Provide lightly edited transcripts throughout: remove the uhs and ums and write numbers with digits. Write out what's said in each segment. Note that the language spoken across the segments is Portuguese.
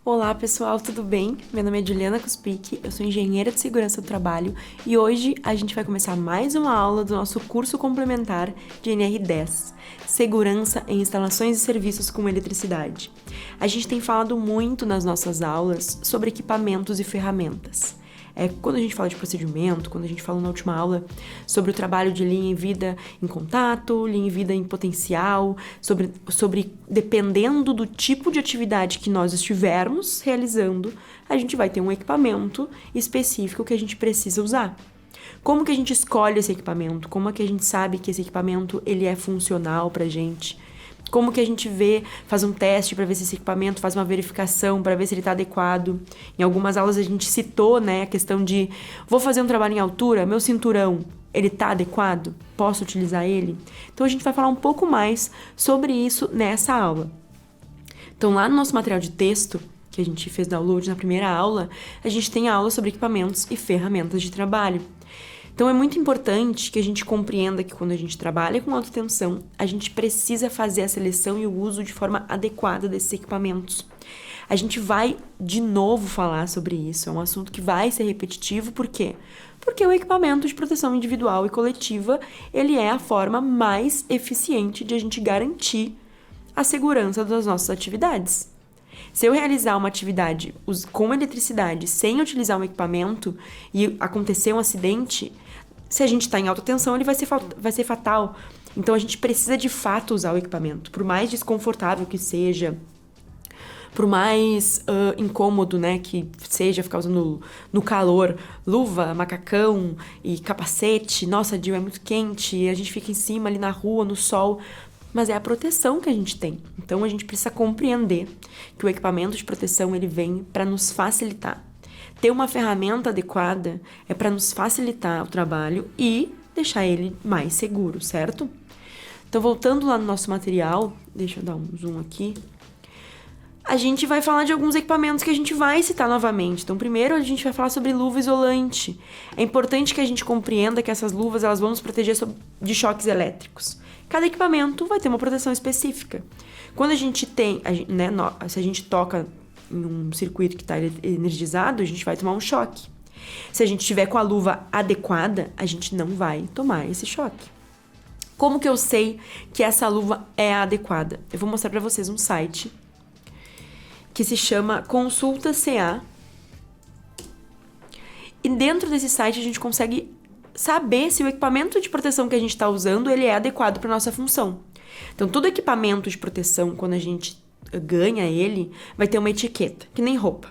Olá pessoal, tudo bem? Meu nome é Juliana Kuspik, eu sou engenheira de segurança do trabalho e hoje a gente vai começar mais uma aula do nosso curso complementar de NR10, Segurança em Instalações e Serviços com Eletricidade. A gente tem falado muito nas nossas aulas sobre equipamentos e ferramentas. Quando a gente fala de procedimento, quando a gente fala na última aula sobre o trabalho de linha em vida em contato, linha em vida em potencial, sobre dependendo do tipo de atividade que nós estivermos realizando, a gente vai ter um equipamento específico que a gente precisa usar. Como que a gente escolhe esse equipamento? Como é que a gente sabe que esse equipamento ele é funcional pra gente? Como que a gente faz um teste para ver se esse equipamento faz uma verificação, para ver se ele está adequado. Em algumas aulas a gente citou, né, a questão de vou fazer um trabalho em altura, meu cinturão, ele está adequado? Posso utilizar ele? Então a gente vai falar um pouco mais sobre isso nessa aula. Então lá no nosso material de texto, que a gente fez download na primeira aula, a gente tem a aula sobre equipamentos e ferramentas de trabalho. Então é muito importante que a gente compreenda que quando a gente trabalha com alta tensão, a gente precisa fazer a seleção e o uso de forma adequada desses equipamentos. A gente vai de novo falar sobre isso, é um assunto que vai ser repetitivo, por quê? Porque o equipamento de proteção individual e coletiva, ele é a forma mais eficiente de a gente garantir a segurança das nossas atividades. Se eu realizar uma atividade com eletricidade sem utilizar um equipamento e acontecer um acidente, se a gente está em alta tensão, ele vai ser fatal. Então, a gente precisa de fato usar o equipamento. Por mais desconfortável que seja, por mais incômodo, né, que seja ficar usando no calor, luva, macacão e capacete. Nossa, Dil, é muito quente, a gente fica em cima ali na rua, no sol. Mas é a proteção que a gente tem. Então, a gente precisa compreender que o equipamento de proteção, ele vem para nos facilitar. Ter uma ferramenta adequada é para nos facilitar o trabalho e deixar ele mais seguro, certo? Então, voltando lá no nosso material, deixa eu dar um zoom aqui. A gente vai falar de alguns equipamentos que a gente vai citar novamente. Então, primeiro, a gente vai falar sobre luva isolante. É importante que a gente compreenda que essas luvas, elas vão nos proteger de choques elétricos. Cada equipamento vai ter uma proteção específica. Quando a gente tem, né, se a gente toca em um circuito que está energizado, a gente vai tomar um choque. Se a gente estiver com a luva adequada, a gente não vai tomar esse choque. Como que eu sei que essa luva é adequada? Eu vou mostrar para vocês um site que se chama Consulta CA. E dentro desse site a gente consegue saber se o equipamento de proteção que a gente está usando, ele é adequado para nossa função. Então, todo equipamento de proteção, quando a gente ganha ele, vai ter uma etiqueta, que nem roupa.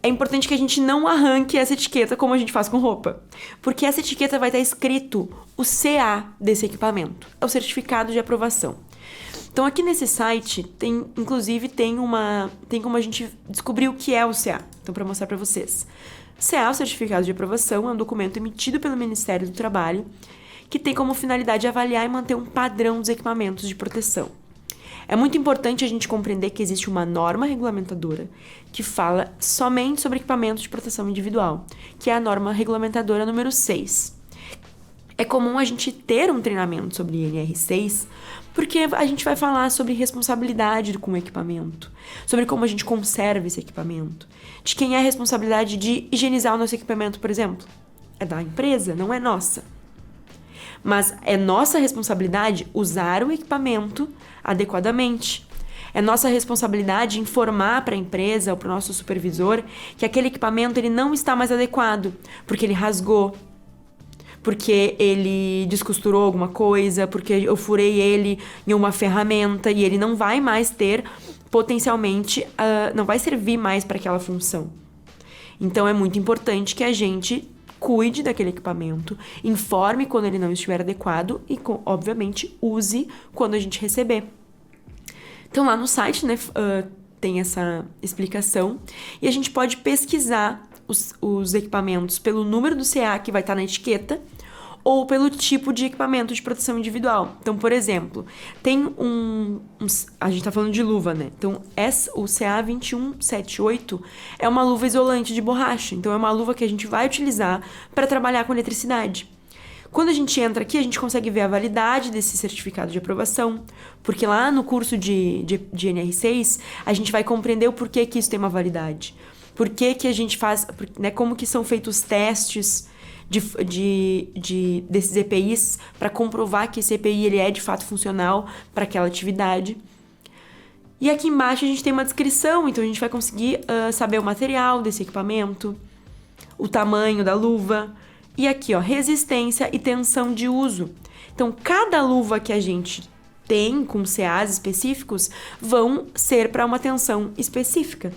É importante que a gente não arranque essa etiqueta como a gente faz com roupa, porque essa etiqueta vai estar escrito o CA desse equipamento, é o certificado de aprovação. Então, aqui nesse site, inclusive, tem como a gente descobrir o que é o CA. Então, para mostrar para vocês. CA, o Certificado de Aprovação, é um documento emitido pelo Ministério do Trabalho que tem como finalidade avaliar e manter um padrão dos equipamentos de proteção. É muito importante a gente compreender que existe uma norma regulamentadora que fala somente sobre equipamentos de proteção individual, que é a norma regulamentadora número 6. É comum a gente ter um treinamento sobre NR6, porque a gente vai falar sobre responsabilidade com o equipamento, sobre como a gente conserva esse equipamento, de quem é a responsabilidade de higienizar o nosso equipamento, por exemplo. É da empresa, não é nossa. Mas é nossa responsabilidade usar o equipamento adequadamente. É nossa responsabilidade informar para a empresa ou para o nosso supervisor que aquele equipamento ele não está mais adequado, porque ele rasgou, porque ele descosturou alguma coisa, porque eu furei ele em uma ferramenta e ele não vai mais ter, potencialmente, não vai servir mais para aquela função. Então, é muito importante que a gente cuide daquele equipamento, informe quando ele não estiver adequado e, obviamente, use quando a gente receber. Então, lá no site, né, tem essa explicação e a gente pode pesquisar os equipamentos pelo número do CA que vai estar na etiqueta ou pelo tipo de equipamento de proteção individual. Então, por exemplo, tem a gente tá falando de luva, né? Então, o CA2178 é uma luva isolante de borracha. Então, é uma luva que a gente vai utilizar para trabalhar com eletricidade. Quando a gente entra aqui, a gente consegue ver a validade desse certificado de aprovação, porque lá no curso de NR6, a gente vai compreender o porquê que isso tem uma validade. Por que a gente faz, né, como que são feitos os testes desses EPIs para comprovar que esse EPI ele é de fato funcional para aquela atividade. E aqui embaixo a gente tem uma descrição, então a gente vai conseguir saber o material desse equipamento, o tamanho da luva, e aqui, ó, resistência e tensão de uso. Então, cada luva que a gente tem com CAs específicos vão ser para uma tensão específica.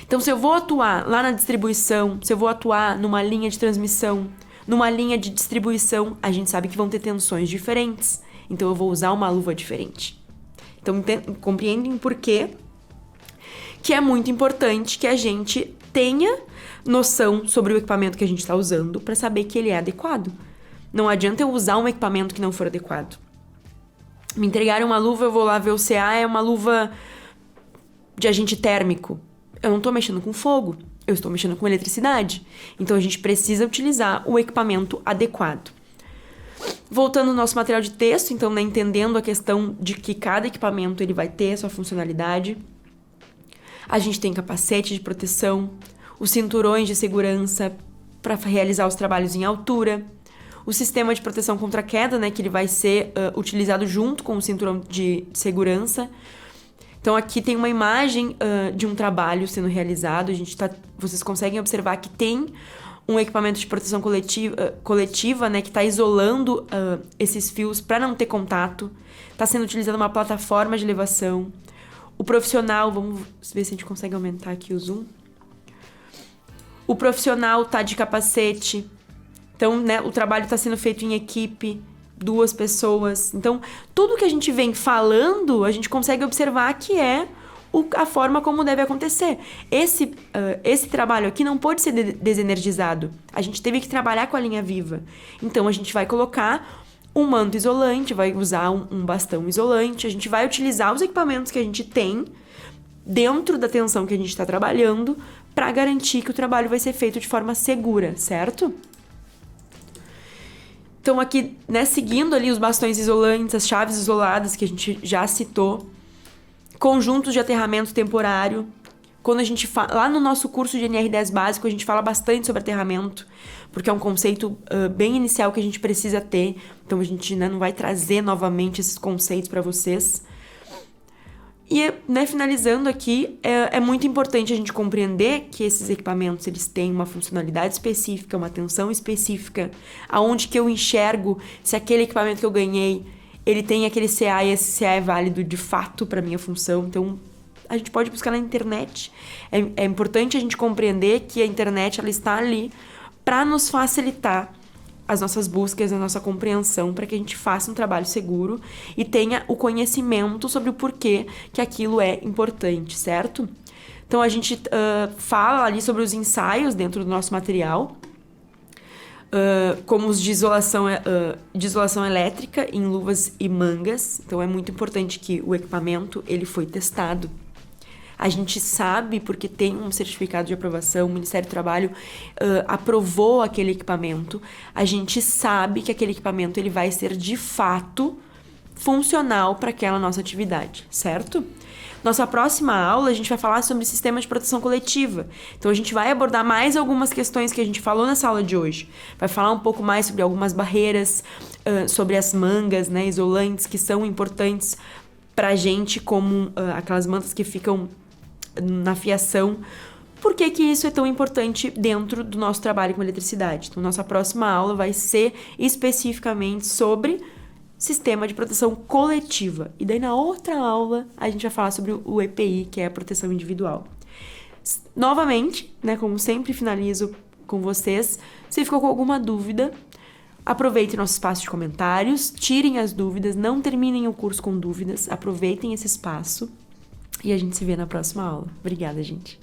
Então, se eu vou atuar lá na distribuição, se eu vou atuar numa linha de transmissão, numa linha de distribuição, a gente sabe que vão ter tensões diferentes. Então, eu vou usar uma luva diferente. Então, compreendem por quê? Que é muito importante que a gente tenha noção sobre o equipamento que a gente está usando para saber que ele é adequado. Não adianta eu usar um equipamento que não for adequado. Me entregaram uma luva, eu vou lá ver o CA, é uma luva de agente térmico. Eu não estou mexendo com fogo, eu estou mexendo com eletricidade. Então, a gente precisa utilizar o equipamento adequado. Voltando ao nosso material de texto, então, né, entendendo a questão de que cada equipamento ele vai ter a sua funcionalidade. A gente tem capacete de proteção, os cinturões de segurança para realizar os trabalhos em altura, o sistema de proteção contra queda, né, que ele vai ser utilizado junto com o cinturão de segurança. Então, aqui tem uma imagem de um trabalho sendo realizado. Vocês conseguem observar que tem um equipamento de proteção coletiva, né, que está isolando esses fios para não ter contato. Está sendo utilizada uma plataforma de elevação. O profissional, vamos ver se a gente consegue aumentar aqui o zoom. O profissional tá de capacete. Então, né, o trabalho está sendo feito em equipe, 2 pessoas. Então, tudo que a gente vem falando, a gente consegue observar que é a forma como deve acontecer. Esse trabalho aqui não pode ser desenergizado. A gente teve que trabalhar com a linha viva. Então, a gente vai colocar um manto isolante, vai usar um bastão isolante, a gente vai utilizar os equipamentos que a gente tem dentro da tensão que a gente está trabalhando para garantir que o trabalho vai ser feito de forma segura, certo? Então aqui, né, seguindo ali os bastões isolantes, as chaves isoladas que a gente já citou, conjuntos de aterramento temporário. Quando a gente lá no nosso curso de NR10 básico, a gente fala bastante sobre aterramento, porque é um conceito bem inicial que a gente precisa ter. Então, a gente, né, não vai trazer novamente esses conceitos para vocês. E, né, finalizando aqui, é muito importante a gente compreender que esses equipamentos eles têm uma funcionalidade específica, uma tensão específica, aonde que eu enxergo se aquele equipamento que eu ganhei, ele tem aquele CA e esse CA é válido de fato para minha função. Então, a gente pode buscar na internet. É importante a gente compreender que a internet ela está ali para nos facilitar as nossas buscas, a nossa compreensão, para que a gente faça um trabalho seguro e tenha o conhecimento sobre o porquê que aquilo é importante, certo? Então, a gente fala ali sobre os ensaios dentro do nosso material, como os de isolação elétrica em luvas e mangas. Então, é muito importante que o equipamento ele foi testado. A gente sabe, porque tem um certificado de aprovação, o Ministério do Trabalho aprovou aquele equipamento. A gente sabe que aquele equipamento ele vai ser, de fato, funcional para aquela nossa atividade, certo? Nossa próxima aula, a gente vai falar sobre sistema de proteção coletiva. Então, a gente vai abordar mais algumas questões que a gente falou nessa aula de hoje. Vai falar um pouco mais sobre algumas barreiras, sobre as mangas, né, isolantes, que são importantes para a gente, como aquelas mantas que ficam na fiação. Por que que isso é tão importante dentro do nosso trabalho com eletricidade? Então, nossa próxima aula vai ser especificamente sobre sistema de proteção coletiva. E daí, na outra aula, a gente vai falar sobre o EPI, que é a proteção individual. Novamente, né, como sempre finalizo com vocês, se ficou com alguma dúvida, aproveitem nosso espaço de comentários, tirem as dúvidas, não terminem o curso com dúvidas, aproveitem esse espaço. E a gente se vê na próxima aula. Obrigada, gente.